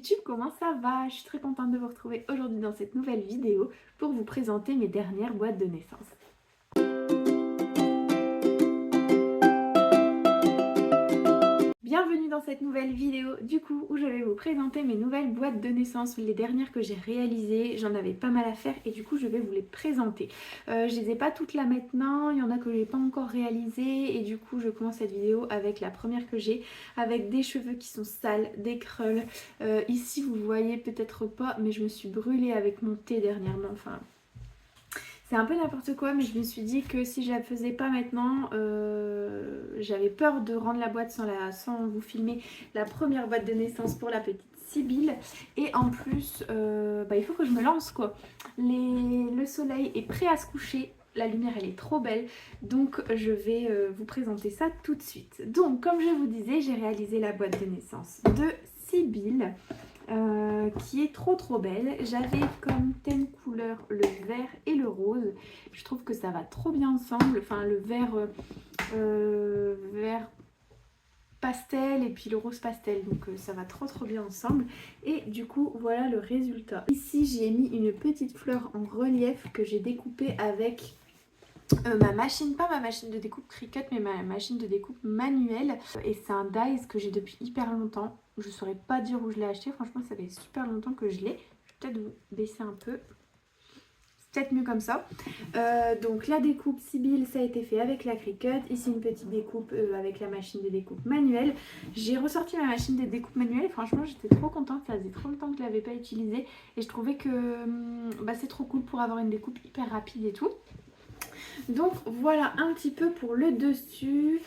YouTube, comment ça va? Je suis très contente de vous retrouver aujourd'hui dans cette nouvelle vidéo pour vous présenter mes dernières boîtes de naissance. Bienvenue dans cette nouvelle vidéo du coup où je vais vous présenter mes nouvelles boîtes de naissance, les dernières que j'ai réalisées. J'en avais pas mal à faire et du coup je vais vous les présenter. Je les ai pas toutes là maintenant, il y en a que j'ai pas encore réalisées et du coup je commence cette vidéo avec la première que j'ai, avec des cheveux qui sont sales, des krulls. Ici vous voyez peut-être pas mais je me suis brûlée avec mon thé dernièrement, enfin... C'est un peu n'importe quoi, mais je me suis dit que si je la faisais pas maintenant, j'avais peur de rendre la boîte sans vous filmer la première boîte de naissance pour la petite Sibylle. Et en plus, il faut que je me lance quoi. Le soleil est prêt à se coucher. La lumière elle est trop belle, donc je vais vous présenter ça tout de suite. Donc comme je vous disais, j'ai réalisé la boîte de naissance de Sibylle. Qui est trop belle. J'avais comme thème couleur le vert et le rose. Je trouve que ça va trop bien ensemble. Enfin le vert pastel et puis le rose pastel. Donc ça va trop bien ensemble. Et du coup voilà le résultat. Ici j'ai mis une petite fleur en relief que j'ai découpée avec... ma machine, pas ma machine de découpe Cricut, mais ma machine de découpe manuelle. Et c'est un dies que j'ai depuis hyper longtemps. Je ne saurais pas dire où je l'ai acheté. Franchement, ça fait super longtemps que je l'ai. Je vais peut-être vous baisser un peu. C'est peut-être mieux comme ça. Donc la découpe Sibylle, ça a été fait avec la Cricut. Ici, une petite découpe avec la machine de découpe manuelle. J'ai ressorti ma machine de découpe manuelle. Et franchement, j'étais trop contente. Ça faisait trop longtemps que je ne l'avais pas utilisée. Et je trouvais que c'est trop cool pour avoir une découpe hyper rapide et tout. Donc voilà un petit peu pour le dessus.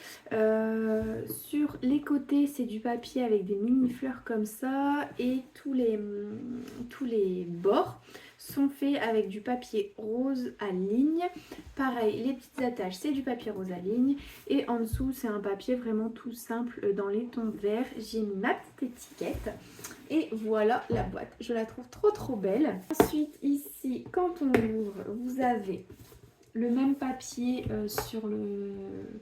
Sur les côtés c'est du papier avec des mini fleurs comme ça. Et tous les bords sont faits avec du papier rose à ligne. Pareil, les petites attaches c'est du papier rose à ligne. Et en dessous c'est un papier vraiment tout simple dans les tons verts. J'ai mis ma petite étiquette. Et voilà la boîte, je la trouve trop belle. Ensuite ici quand on ouvre vous avez le même papier sur le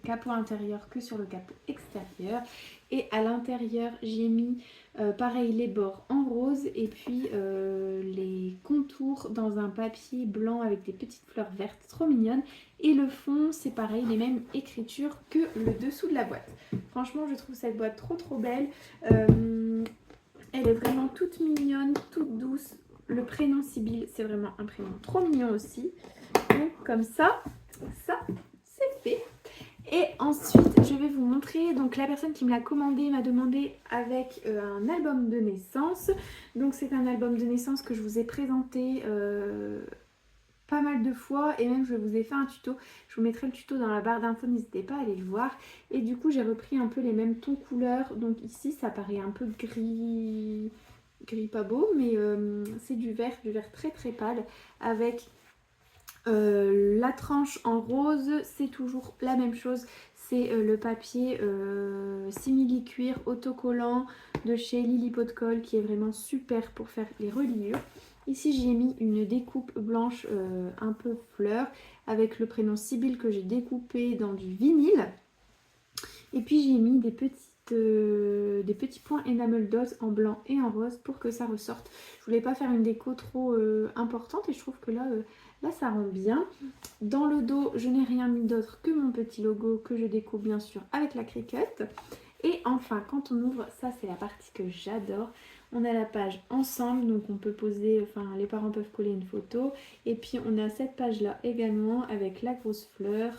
capot intérieur que sur le capot extérieur. Et à l'intérieur, j'ai mis pareil les bords en rose et puis les contours dans un papier blanc avec des petites fleurs vertes trop mignonnes. Et le fond, c'est pareil, les mêmes écritures que le dessous de la boîte. Franchement, je trouve cette boîte trop belle. Elle est vraiment toute mignonne, toute douce. Le prénom Sibylle, c'est vraiment un prénom trop mignon aussi. Donc comme ça c'est fait. Et ensuite je vais vous montrer, donc la personne qui me l'a commandé m'a demandé avec un album de naissance. Donc c'est un album de naissance que je vous ai présenté pas mal de fois et même je vous ai fait un tuto. Je vous mettrai le tuto dans la barre d'infos, n'hésitez pas à aller le voir. Et du coup j'ai repris un peu les mêmes tons couleurs. Donc ici ça paraît un peu gris pas beau, mais c'est du vert très pâle avec la tranche en rose. C'est toujours la même chose, c'est le papier simili-cuir autocollant de chez Lily Pot de Colle qui est vraiment super pour faire les reliures. Ici j'ai mis une découpe blanche un peu fleur avec le prénom Sibylle que j'ai découpé dans du vinyle. Et puis j'ai mis des petits points enamel dot en blanc et en rose pour que ça ressorte. Je voulais pas faire une déco trop importante et je trouve que là ça rend bien. Dans le dos je n'ai rien mis d'autre que mon petit logo que je découpe bien sûr avec la Cricut. Et enfin quand on ouvre, ça c'est la partie que j'adore. On a la page ensemble, donc on peut poser, enfin les parents peuvent coller une photo. Et puis on a cette page là également avec la grosse fleur.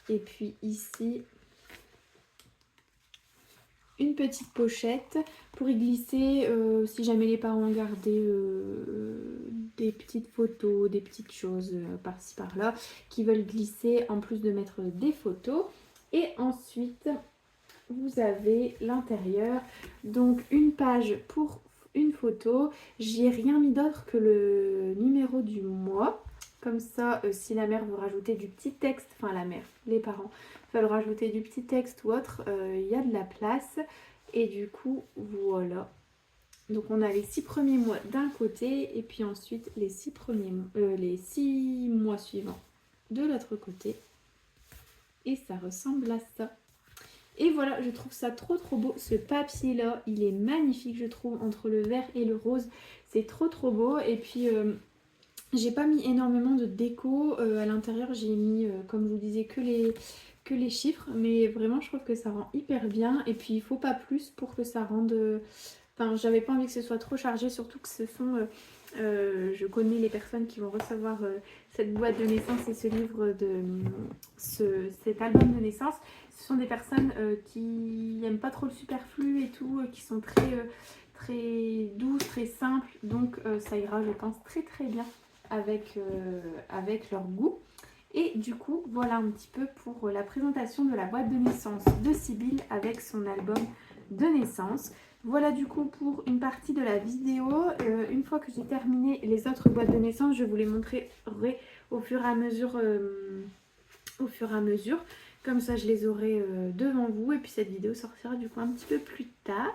Et puis ici une petite pochette pour y glisser si jamais les parents ont gardé des petites photos, des petites choses par-ci par-là qui veulent glisser en plus de mettre des photos. Et ensuite vous avez l'intérieur, donc une page pour une photo. J'y ai rien mis d'autre que le numéro du mois. Comme ça, si la mère veut rajouter du petit texte, enfin la mère, les parents veulent rajouter du petit texte ou autre, il y a de la place. Et du coup, voilà. Donc on a les 6 premiers mois d'un côté et puis ensuite les 6 mois suivants de l'autre côté. Et ça ressemble à ça. Et voilà, je trouve ça trop beau. Ce papier là, il est magnifique je trouve, entre le vert et le rose. C'est trop beau. Et puis j'ai pas mis énormément de déco. À l'intérieur j'ai mis, comme je vous disais, que les chiffres. Mais vraiment je trouve que ça rend hyper bien. Et puis il faut pas plus pour que ça rende... Enfin, j'avais pas envie que ce soit trop chargé, surtout que ce sont... je connais les personnes qui vont recevoir cette boîte de naissance et ce livre cet album de naissance. Ce sont des personnes qui n'aiment pas trop le superflu et tout, qui sont très douces, très simples. Donc ça ira, je pense, très bien avec leur goût. Et du coup, voilà un petit peu pour la présentation de la boîte de naissance de Sybille avec son album de naissance. Voilà du coup pour une partie de la vidéo. Une fois que j'ai terminé les autres boîtes de naissance, je vous les montrerai au fur et à mesure. Comme ça, je les aurai devant vous. Et puis cette vidéo sortira du coup un petit peu plus tard.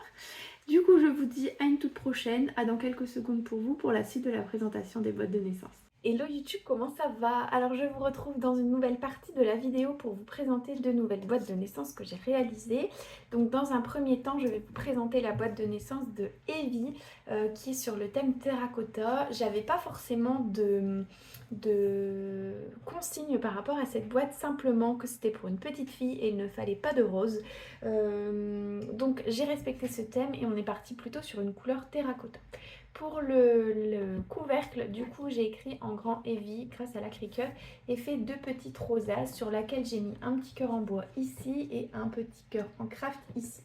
Du coup, je vous dis à une toute prochaine. À dans quelques secondes pour vous pour la suite de la présentation des boîtes de naissance. Hello YouTube, comment ça va? Alors je vous retrouve dans une nouvelle partie de la vidéo pour vous présenter de nouvelles boîtes de naissance que j'ai réalisées. Donc dans un premier temps, je vais vous présenter la boîte de naissance de Evie qui est sur le thème terracotta. J'avais pas forcément de consignes par rapport à cette boîte, simplement que c'était pour une petite fille et il ne fallait pas de rose. Donc j'ai respecté ce thème et on est parti plutôt sur une couleur terracotta. Pour le couvercle, du coup, j'ai écrit en grand Evie grâce à l'acrylique et fait deux petites rosaces sur laquelle j'ai mis un petit cœur en bois ici et un petit cœur en craft ici.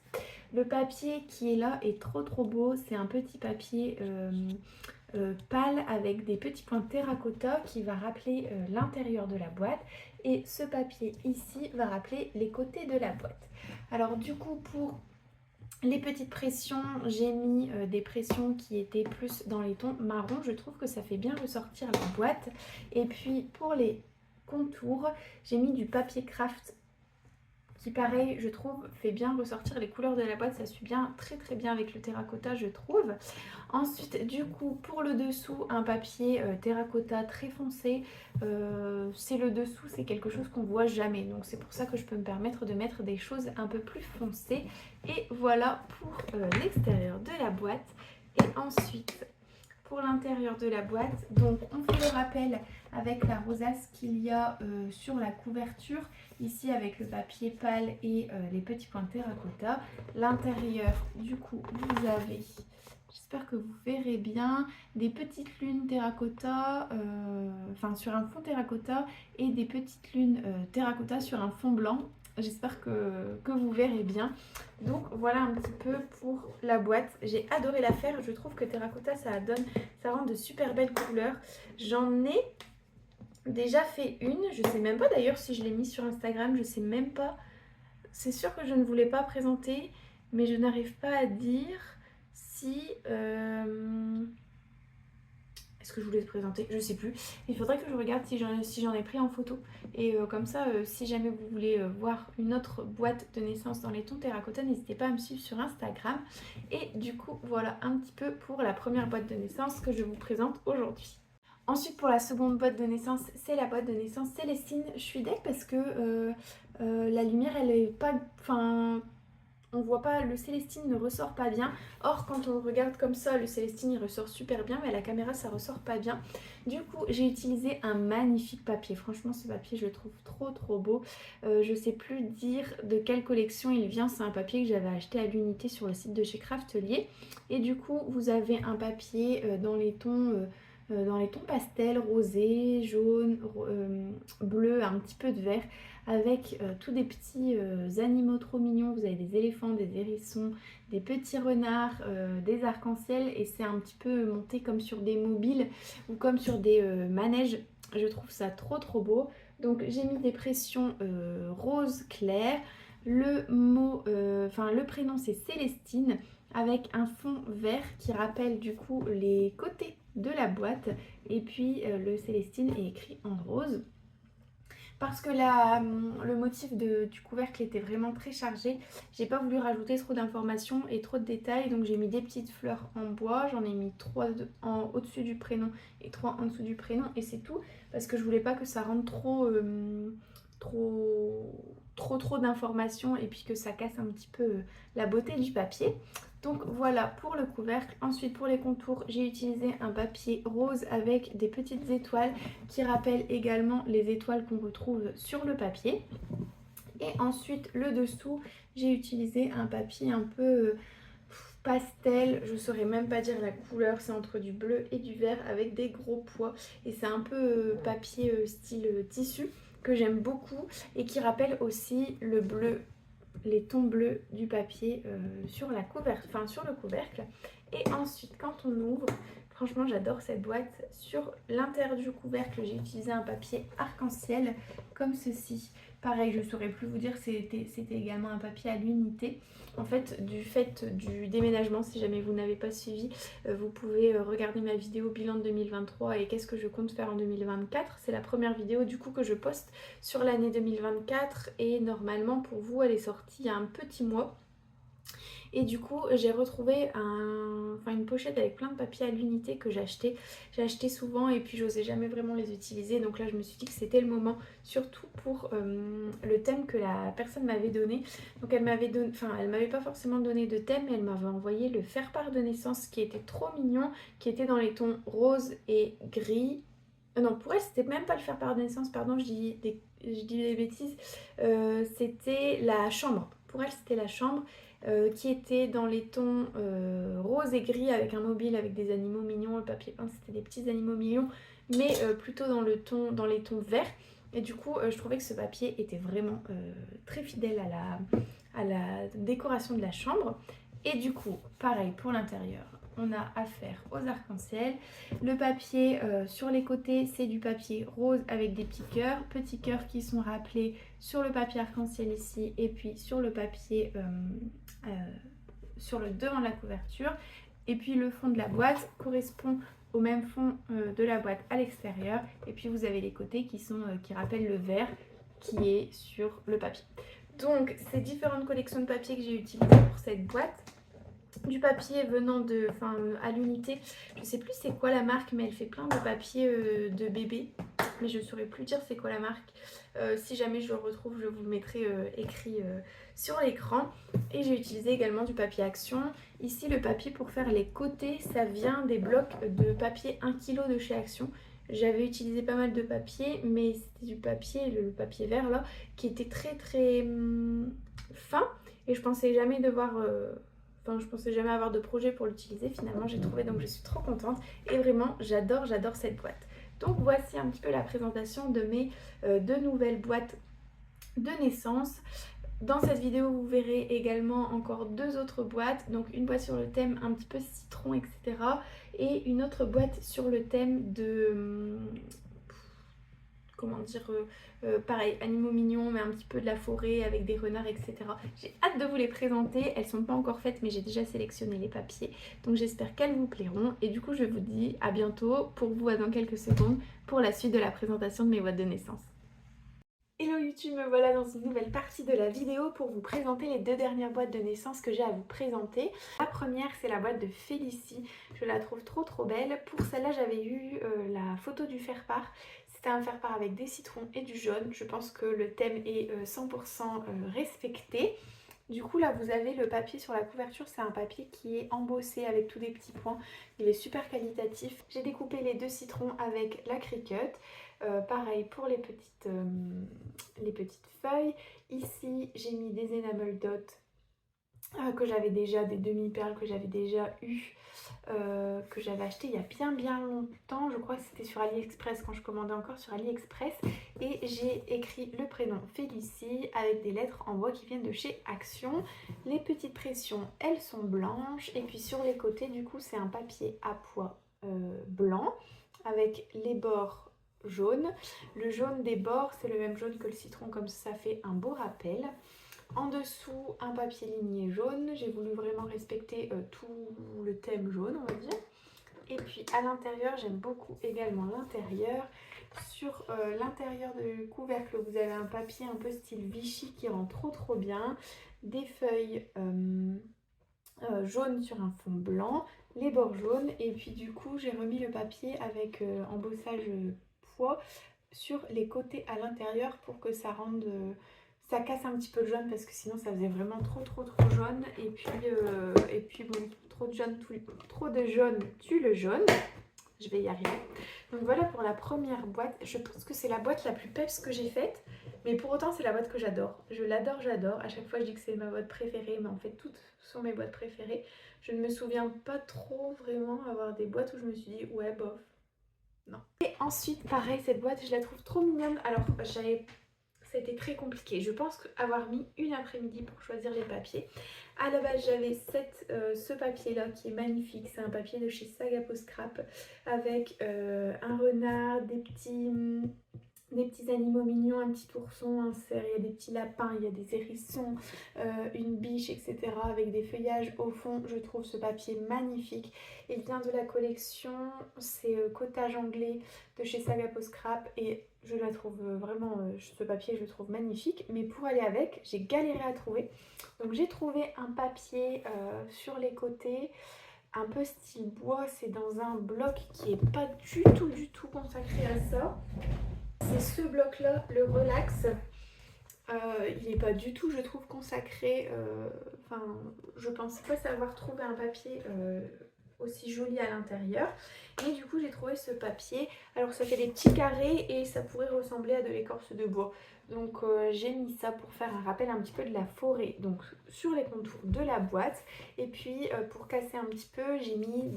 Le papier qui est là est trop beau. C'est un petit papier pâle avec des petits points terracotta qui va rappeler l'intérieur de la boîte. Et ce papier ici va rappeler les côtés de la boîte. Alors du coup, pour les petites pressions, j'ai mis des pressions qui étaient plus dans les tons marron. Je trouve que ça fait bien ressortir la boîte. Et puis pour les contours, j'ai mis du papier craft qui, pareil, je trouve, fait bien ressortir les couleurs de la boîte. Ça suit bien, très bien avec le terracotta, je trouve. Ensuite, du coup, pour le dessous, un papier terracotta très foncé. C'est le dessous, c'est quelque chose qu'on voit jamais. Donc c'est pour ça que je peux me permettre de mettre des choses un peu plus foncées. Et voilà pour l'extérieur de la boîte. Et ensuite, pour l'intérieur de la boîte, donc on fait le rappel avec la rosace qu'il y a sur la couverture, ici avec le papier pâle et les petits points terracotta. L'intérieur, du coup, vous avez, j'espère que vous verrez bien, des petites lunes terracotta, enfin sur un fond terracotta, et des petites lunes terracotta sur un fond blanc. J'espère que vous verrez bien. Donc voilà un petit peu pour la boîte. J'ai adoré la faire. Je trouve que terracotta, ça rend de super belles couleurs. J'en ai déjà fait une. Je sais même pas d'ailleurs si je l'ai mis sur Instagram. Je sais même pas. C'est sûr que je ne voulais pas présenter. Mais je n'arrive pas à dire si... Est-ce que je voulais te présenter? Je sais plus. Il faudrait que je regarde si j'en ai pris en photo. Et comme ça, si jamais vous voulez voir une autre boîte de naissance dans les tons terracotta, n'hésitez pas à me suivre sur Instagram. Et du coup, voilà un petit peu pour la première boîte de naissance que je vous présente aujourd'hui. Ensuite, pour la seconde boîte de naissance, c'est la boîte de naissance Célestine. Je suis deck parce que la lumière, elle est pas... Enfin... On voit pas, le Célestine ne ressort pas bien. Or, quand on regarde comme ça, le Célestine il ressort super bien, mais à la caméra ça ressort pas bien. Du coup, j'ai utilisé un magnifique papier. Franchement, ce papier, je le trouve trop beau. Je sais plus dire de quelle collection il vient. C'est un papier que j'avais acheté à l'unité sur le site de chez Craftelier. Et du coup, vous avez un papier dans les tons pastel, rosé, jaune, bleu, un petit peu de vert, avec tous des petits animaux trop mignons. Vous avez des éléphants, des hérissons, des petits renards, des arcs-en-ciel, et c'est un petit peu monté comme sur des mobiles ou comme sur des manèges. Je trouve ça trop beau. Donc j'ai mis des pressions rose clair. Le prénom c'est Célestine, avec un fond vert qui rappelle du coup les côtés de la boîte, et puis le Célestine est écrit en rose. Parce que le motif du couvercle était vraiment très chargé, j'ai pas voulu rajouter trop d'informations et trop de détails, donc j'ai mis des petites fleurs en bois. J'en ai mis 3 au-dessus du prénom et 3 en dessous du prénom, et c'est tout, parce que je voulais pas que ça rende trop trop d'informations et puis que ça casse un petit peu la beauté du papier. Donc voilà pour le couvercle. Ensuite pour les contours, j'ai utilisé un papier rose avec des petites étoiles qui rappellent également les étoiles qu'on retrouve sur le papier. Et ensuite le dessous, j'ai utilisé un papier un peu pastel, je saurais même pas dire la couleur, c'est entre du bleu et du vert avec des gros pois. Et c'est un peu papier style tissu que j'aime beaucoup et qui rappelle aussi le bleu, les tons bleus du papier sur la sur le couvercle. Et ensuite quand on ouvre, franchement j'adore cette boîte. Sur l'intérieur du couvercle, j'ai utilisé un papier arc-en-ciel comme ceci. Pareil, je ne saurais plus vous dire, c'était également un papier à l'unité. En fait du déménagement, si jamais vous n'avez pas suivi, vous pouvez regarder ma vidéo bilan de 2023 et qu'est-ce que je compte faire en 2024. C'est la première vidéo du coup que je poste sur l'année 2024 et normalement pour vous elle est sortie il y a un petit mois. Et du coup j'ai retrouvé une pochette avec plein de papiers à l'unité que j'ai acheté souvent et puis j'osais jamais vraiment les utiliser. Donc là je me suis dit que c'était le moment, surtout pour le thème que la personne m'avait donné. Donc elle m'avait pas forcément donné de thème, mais elle m'avait envoyé le faire-part de naissance qui était trop mignon, qui était dans les tons rose et gris. Non, pour elle c'était même pas le faire-part de naissance, pardon, je dis des bêtises. C'était la chambre. Pour elle c'était la chambre. Qui était dans les tons rose et gris avec un mobile avec des animaux mignons. Le papier peint c'était des petits animaux mignons, mais plutôt dans les tons verts. Et du coup je trouvais que ce papier était vraiment très fidèle à la décoration de la chambre. Et du coup pareil pour l'intérieur, on a affaire aux arcs-en-ciel. Le papier sur les côtés c'est du papier rose avec des petits cœurs qui sont rappelés sur le papier arc-en-ciel ici et puis sur le papier sur le devant de la couverture. Et puis le fond de la boîte correspond au même fond de la boîte à l'extérieur. Et puis vous avez les côtés qui rappellent le vert qui est sur le papier. Donc ces différentes collections de papier que j'ai utilisées pour cette boîte, du papier venant à l'unité, je sais plus c'est quoi la marque, mais elle fait plein de papier de bébé, mais je ne saurais plus dire c'est quoi la marque. Si jamais je le retrouve, je vous le mettrai écrit sur l'écran. Et j'ai utilisé également du papier Action. Ici le papier pour faire les côtés, ça vient des blocs de papier 1 kg de chez Action. J'avais utilisé pas mal de papier, mais c'était du papier, le papier vert là, qui était très fin, et je pensais jamais devoir je pensais jamais avoir de projet pour l'utiliser. Finalement j'ai trouvé, donc je suis trop contente et vraiment j'adore cette boîte. Donc voici un petit peu la présentation de mes deux nouvelles boîtes de naissance. Dans cette vidéo vous verrez également encore deux autres boîtes, donc une boîte sur le thème un petit peu citron etc, et une autre boîte sur le thème de comment dire, pareil, animaux mignons, mais un petit peu de la forêt avec des renards, etc. J'ai hâte de vous les présenter. Elles sont pas encore faites, mais j'ai déjà sélectionné les papiers. Donc j'espère qu'elles vous plairont. Et du coup, je vous dis à bientôt, pour vous dans quelques secondes, pour la suite de la présentation de mes boîtes de naissance. Hello YouTube, me voilà dans une nouvelle partie de la vidéo pour vous présenter les deux dernières boîtes de naissance que j'ai à vous présenter. La première c'est la boîte de Félicie, je la trouve trop belle. Pour celle-là j'avais eu la photo du faire-part. C'était un faire-part avec des citrons et du jaune. Je pense que le thème est 100% respecté. Du coup là vous avez le papier sur la couverture, c'est un papier qui est embossé avec tous des petits points. Il est super qualitatif. J'ai découpé les deux citrons avec la Cricut. Pareil pour les petites feuilles. Ici j'ai mis des enamel dots que j'avais déjà, des demi-perles que j'avais déjà eu, que j'avais acheté il y a bien longtemps. Je crois que c'était sur AliExpress, quand je commandais encore sur AliExpress. Et j'ai écrit le prénom Félicie avec des lettres en bois qui viennent de chez Action. Les petites pressions elles sont blanches, et puis sur les côtés du coup c'est un papier à pois blanc avec les bords jaune. Le jaune des bords c'est le même jaune que le citron, comme ça fait un beau rappel. En dessous un papier ligné jaune, j'ai voulu vraiment respecter tout le thème jaune on va dire. Et puis à l'intérieur j'aime beaucoup également l'intérieur. Sur l'intérieur du couvercle vous avez un papier un peu style Vichy qui rend trop bien. Des feuilles jaunes sur un fond blanc, les bords jaunes, et puis du coup j'ai remis le papier avec embossage pois sur les côtés à l'intérieur pour que ça rende ça casse un petit peu le jaune parce que sinon ça faisait vraiment trop jaune. Et puis bon, trop de jaune tue le jaune. Je vais y arriver. Donc voilà pour la première boîte. Je pense que c'est la boîte la plus peps que j'ai faite. Mais pour autant c'est la boîte que j'adore. Je l'adore, j'adore. À chaque fois je dis que c'est ma boîte préférée. Mais en fait toutes sont mes boîtes préférées. Je ne me souviens pas trop vraiment avoir des boîtes où je me suis dit ouais bof. Non. Et ensuite pareil, cette boîte je la trouve trop mignonne. Alors ça a été très compliqué. Je pense avoir mis une après-midi pour choisir les papiers. À la base, j'avais ce papier-là qui est magnifique. C'est un papier de chez Sagapo Scrap avec un renard, des petits animaux mignons, un petit ourson, un cerf, il y a des petits lapins, il y a des hérissons, une biche, etc. avec des feuillages au fond. Je trouve ce papier magnifique. Il vient de la collection, c'est Cottage anglais de chez Sagapo Scrap et je la trouve vraiment, ce papier je le trouve magnifique. Mais pour aller avec, j'ai galéré à trouver. Donc j'ai trouvé un papier sur les côtés, un peu style bois. C'est dans un bloc qui est pas du tout consacré à ça. C'est ce bloc là, le relax. Il n'est pas du tout, je trouve, consacré. Enfin, je pensais pas savoir trouver un papier aussi joli à l'intérieur. Et du coup, j'ai trouvé ce papier. Alors, ça fait des petits carrés et ça pourrait ressembler à de l'écorce de bois. Donc, j'ai mis ça pour faire un rappel un petit peu de la forêt. Donc, sur les contours de la boîte. Et puis, pour casser un petit peu, j'ai mis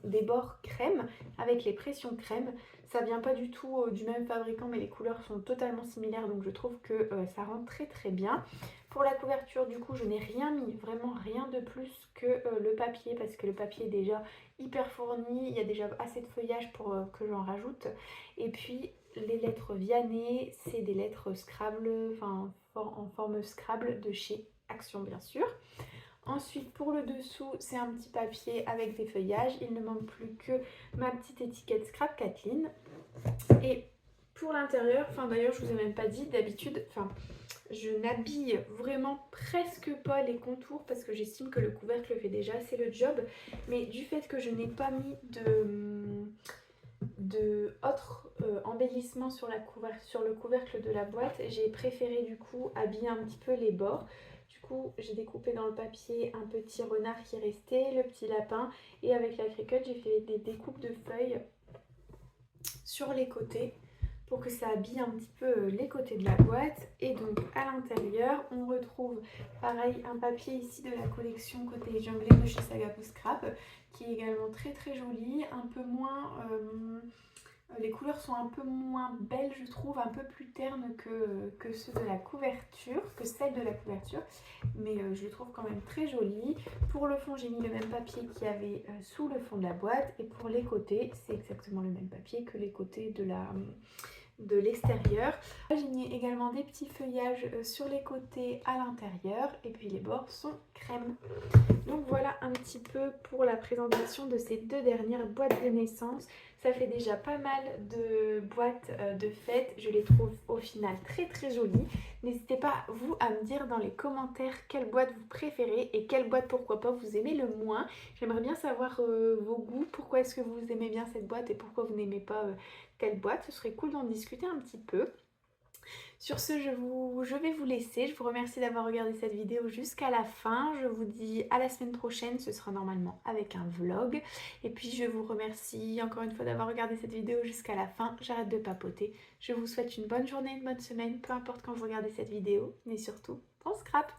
des bords crème avec les pressions crème. Ça vient pas du tout du même fabricant, mais les couleurs sont totalement similaires, donc je trouve que ça rend très bien. Pour la couverture, du coup, je n'ai rien mis, vraiment rien de plus que le papier, parce que le papier est déjà hyper fourni, il y a déjà assez de feuillage pour que j'en rajoute. Et puis, les lettres Vianney, c'est des lettres Scrabble, enfin en forme Scrabble de chez Action, bien sûr. Ensuite, pour le dessous, c'est un petit papier avec des feuillages. Il ne manque plus que ma petite étiquette Scrap Kathleen. Et pour l'intérieur, enfin d'ailleurs, je vous ai même pas dit, d'habitude, je n'habille vraiment presque pas les contours parce que j'estime que le couvercle fait déjà assez le job. Mais du fait que je n'ai pas mis de autres embellissements sur le couvercle de la boîte, j'ai préféré du coup habiller un petit peu les bords. Du coup, j'ai découpé dans le papier un petit renard qui restait, le petit lapin, et avec la Cricut, j'ai fait des découpes de feuilles sur les côtés pour que ça habille un petit peu les côtés de la boîte. Et donc à l'intérieur, on retrouve pareil un papier ici de la collection Cottage anglais de chez Sagapo Scrap, qui est également très joli, un peu moins... les couleurs sont un peu moins belles, je trouve, un peu plus ternes que celles de la couverture, mais je le trouve quand même très joli. Pour le fond, j'ai mis le même papier qu'il y avait sous le fond de la boîte, et pour les côtés, c'est exactement le même papier que les côtés de l'extérieur. J'ai mis également des petits feuillages sur les côtés à l'intérieur, et puis les bords sont crème. Donc voilà un petit peu pour la présentation de ces deux dernières boîtes de naissance. Ça fait déjà pas mal de boîtes de fête. Je les trouve au final très jolies. N'hésitez pas vous à me dire dans les commentaires quelle boîte vous préférez et quelle boîte pourquoi pas vous aimez le moins. J'aimerais bien savoir vos goûts. Pourquoi est-ce que vous aimez bien cette boîte et pourquoi vous n'aimez pas telle boîte. Ce serait cool d'en discuter un petit peu. Sur ce, je vais vous laisser. Je vous remercie d'avoir regardé cette vidéo jusqu'à la fin. Je vous dis à la semaine prochaine. Ce sera normalement avec un vlog. Et puis je vous remercie encore une fois d'avoir regardé cette vidéo jusqu'à la fin. J'arrête de papoter. Je vous souhaite une bonne journée, une bonne semaine, peu importe quand vous regardez cette vidéo. Mais surtout, bon scrap!